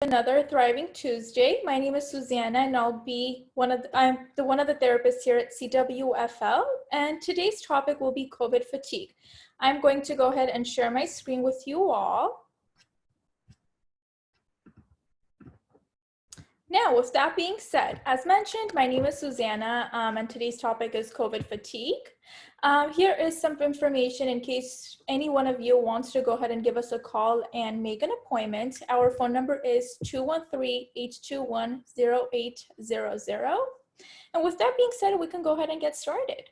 Another Thriving Tuesday. My name is Susanna, and I'm one of the therapists here at CWFL. And today's topic will be COVID fatigue. I'm going to go ahead and share my screen with you all. Now, with that being said, as mentioned, my name is Susanna, and today's topic is COVID fatigue. Here is some information in case any one of you wants to go ahead and give us a call and make an appointment. Our phone number is 213-821-0800. And with that being said, we can go ahead and get started.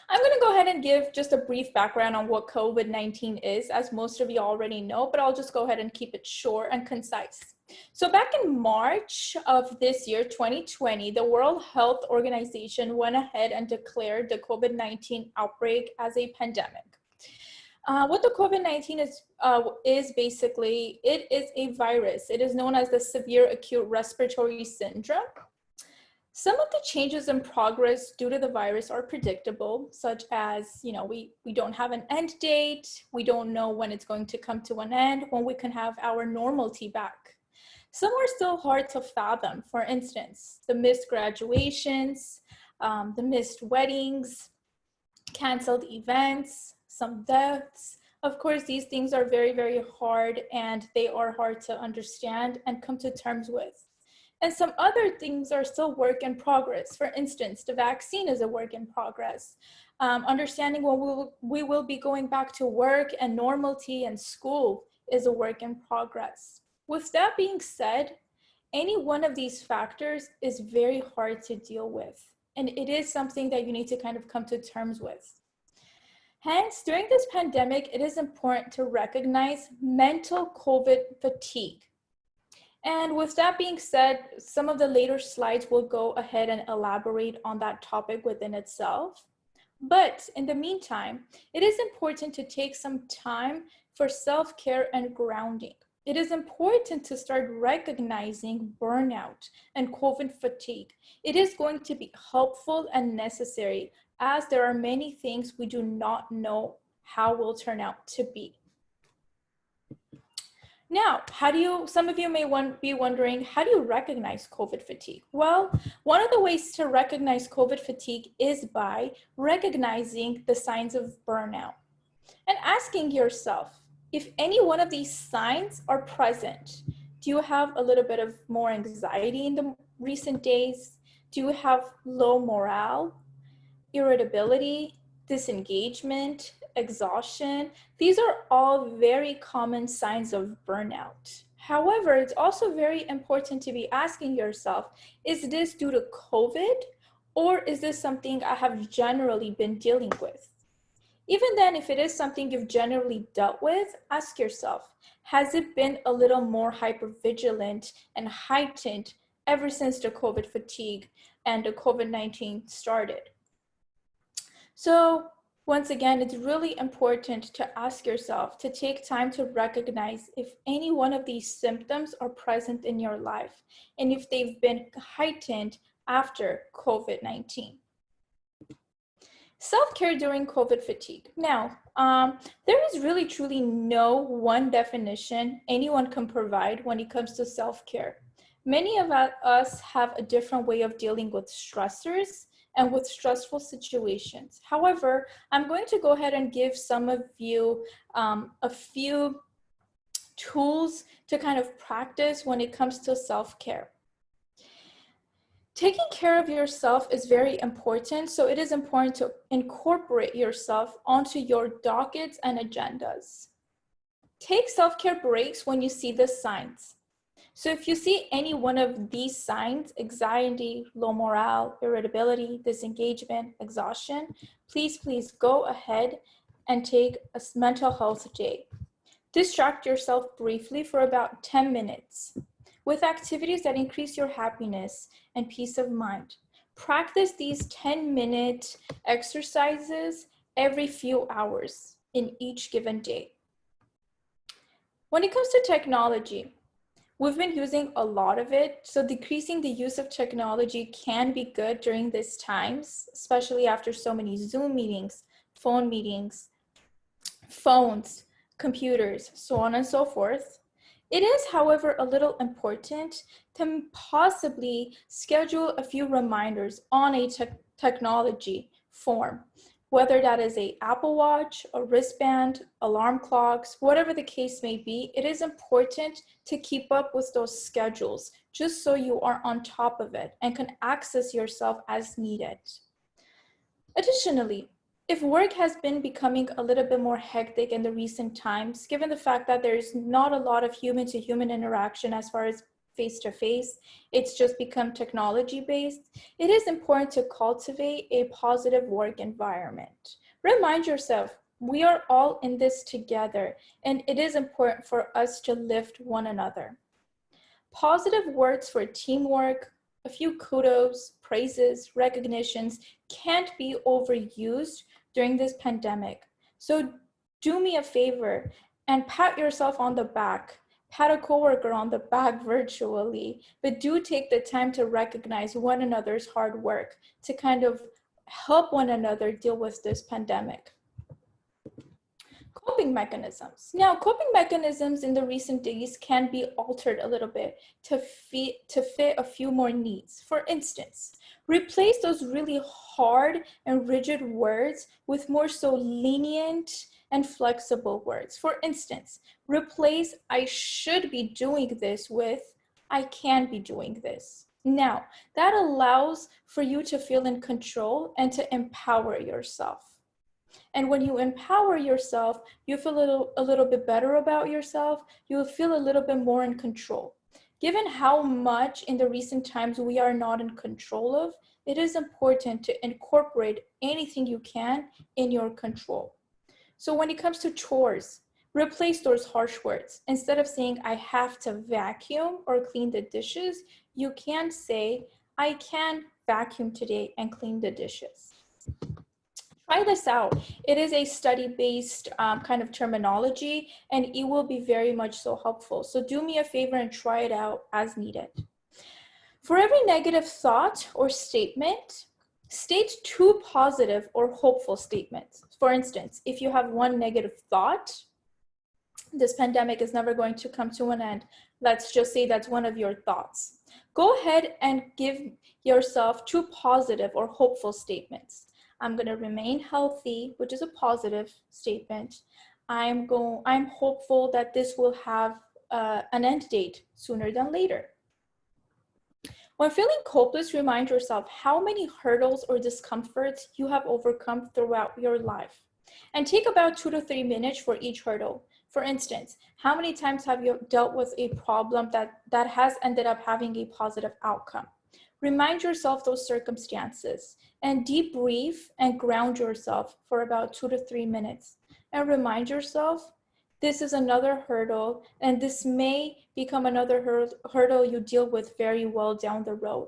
I'm going to go ahead and give just a brief background on what COVID-19 is, as most of you already know, but I'll just go ahead and keep it short and concise. So back in March of this year, 2020, the World Health Organization went ahead and declared the COVID-19 outbreak as a pandemic. What the COVID-19 is basically, it is a virus. It is known as the severe acute respiratory syndrome. Some of the changes in progress due to the virus are predictable, such as, we don't have an end date. We don't know when it's going to come to an end, when we can have our normalcy back. Some are still hard to fathom. For instance, the missed graduations, the missed weddings, canceled events, some deaths. Of course, these things are very, very hard, and they are hard to understand and come to terms with. And some other things are still work in progress. For instance, the vaccine is a work in progress. Understanding when we will be going back to work and normalcy and school is a work in progress. With that being said, any one of these factors is very hard to deal with, and it is something that you need to kind of come to terms with. Hence, during this pandemic, it is important to recognize mental COVID fatigue. And with that being said, some of the later slides will go ahead and elaborate on that topic within itself. But in the meantime, it is important to take some time for self-care and grounding. It is important to start recognizing burnout and COVID fatigue. It is going to be helpful and necessary, as there are many things we do not know how will turn out to be. Now, some of you may be wondering, how do you recognize COVID fatigue? Well, one of the ways to recognize COVID fatigue is by recognizing the signs of burnout and asking yourself, if any one of these signs are present. Do you have a little bit of more anxiety in the recent days? Do you have low morale, irritability, disengagement, exhaustion? These are all very common signs of burnout. However, it's also very important to be asking yourself, is this due to COVID, or is this something I have generally been dealing with? Even then, if it is something you've generally dealt with, ask yourself, has it been a little more hypervigilant and heightened ever since the COVID fatigue and the COVID-19 started? So once again, it's really important to ask yourself to take time to recognize if any one of these symptoms are present in your life and if they've been heightened after COVID-19. Self-care during COVID fatigue. Now, there is really truly no one definition anyone can provide when it comes to self-care. Many of us have a different way of dealing with stressors and with stressful situations. However, I'm going to go ahead and give some of you a few tools to kind of practice when it comes to self-care. Taking care of yourself is very important, so it is important to incorporate yourself onto your dockets and agendas. Take self-care breaks when you see the signs. So if you see any one of these signs, anxiety, low morale, irritability, disengagement, exhaustion, please go ahead and take a mental health day. Distract yourself briefly for about 10 minutes. With activities that increase your happiness and peace of mind. Practice these 10-minute exercises every few hours in each given day. When it comes to technology, we've been using a lot of it, so decreasing the use of technology can be good during these times, especially after so many Zoom meetings, phones, computers, so on and so forth. It is, however, a little important to possibly schedule a few reminders on a technology form, whether that is a Apple Watch, a wristband, alarm clocks, whatever the case may be. It is important to keep up with those schedules just so you are on top of it and can access yourself as needed. Additionally, if work has been becoming a little bit more hectic in the recent times, given the fact that there's not a lot of human to human interaction as far as face to face, it's just become technology based, it is important to cultivate a positive work environment. Remind yourself, we are all in this together, and it is important for us to lift one another. Positive words for teamwork, a few kudos, praises, recognitions can't be overused during this pandemic. So do me a favor and pat yourself on the back, pat a coworker on the back virtually, but do take the time to recognize one another's hard work to kind of help one another deal with this pandemic. Coping mechanisms. Now, coping mechanisms in the recent days can be altered a little bit to fit a few more needs. For instance, replace those really hard and rigid words with more so lenient and flexible words. For instance, replace I should be doing this with I can be doing this. Now, that allows for you to feel in control and to empower yourself. And when you empower yourself, you feel a little bit better about yourself. You'll feel a little bit more in control. Given how much in the recent times we are not in control of, it is important to incorporate anything you can in your control. So when it comes to chores, replace those harsh words. Instead of saying, I have to vacuum or clean the dishes, you can say, I can vacuum today and clean the dishes. Try this out. It is a study-based kind of terminology, and it will be very much so helpful. So do me a favor and try it out as needed. For every negative thought or statement, state 2 positive or hopeful statements. For instance, if you have one negative thought, this pandemic is never going to come to an end. Let's just say that's one of your thoughts. Go ahead and give yourself 2 positive or hopeful statements. I'm going to remain healthy, which is a positive statement. I'm hopeful that this will have an end date sooner than later. When feeling hopeless, remind yourself how many hurdles or discomforts you have overcome throughout your life. And take about 2 to 3 minutes for each hurdle. For instance, how many times have you dealt with a problem that has ended up having a positive outcome? Remind yourself those circumstances and debrief and ground yourself for about 2 to 3 minutes. And remind yourself, this is another hurdle, and this may become another hurdle you deal with very well down the road.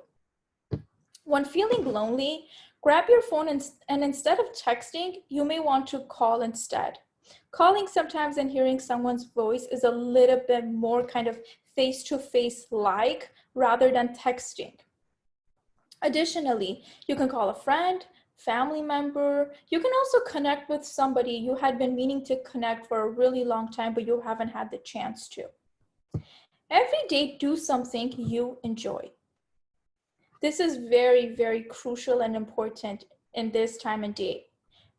When feeling lonely, grab your phone and instead of texting, you may want to call instead. Calling sometimes and hearing someone's voice is a little bit more kind of face-to-face like rather than texting. Additionally, you can call a friend, family member. You can also connect with somebody you had been meaning to connect for a really long time, but you haven't had the chance to. Every day, do something you enjoy. This is very, very crucial and important in this time and day.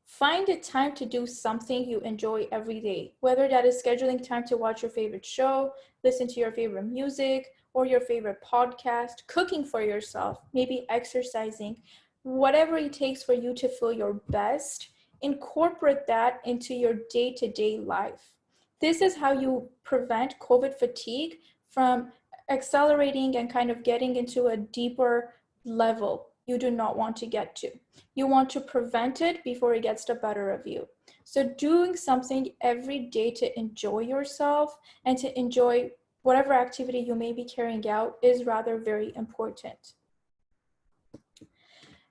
Find a time to do something you enjoy every day, whether that is scheduling time to watch your favorite show, listen to your favorite music, or your favorite podcast, cooking for yourself, maybe exercising, whatever it takes for you to feel your best, incorporate that into your day-to-day life. This is how you prevent COVID fatigue from accelerating and kind of getting into a deeper level you do not want to get to. You want to prevent it before it gets the better of you. So doing something every day to enjoy yourself and to enjoy whatever activity you may be carrying out is rather very important.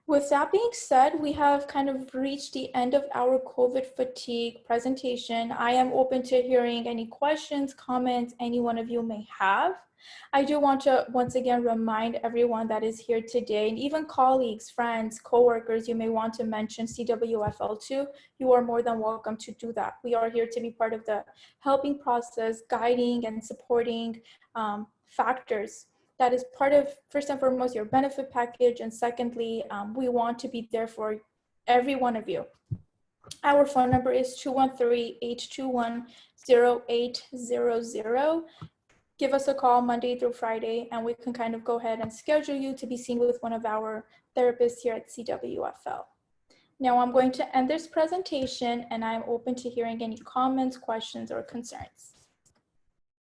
With that being said, we have kind of reached the end of our COVID fatigue presentation. I am open to hearing any questions, comments any one of you may have. I do want to once again remind everyone that is here today, and even colleagues, friends, coworkers, you may want to mention CWFL2. You are more than welcome to do that. We are here to be part of the helping process, guiding and supporting factors that is part of, first and foremost, your benefit package. And secondly, we want to be there for every one of you. Our phone number is 213-821-0800. Give us a call Monday through Friday, and we can kind of go ahead and schedule you to be seen with one of our therapists here at CWFL. Now I'm going to end this presentation, and I'm open to hearing any comments, questions, or concerns.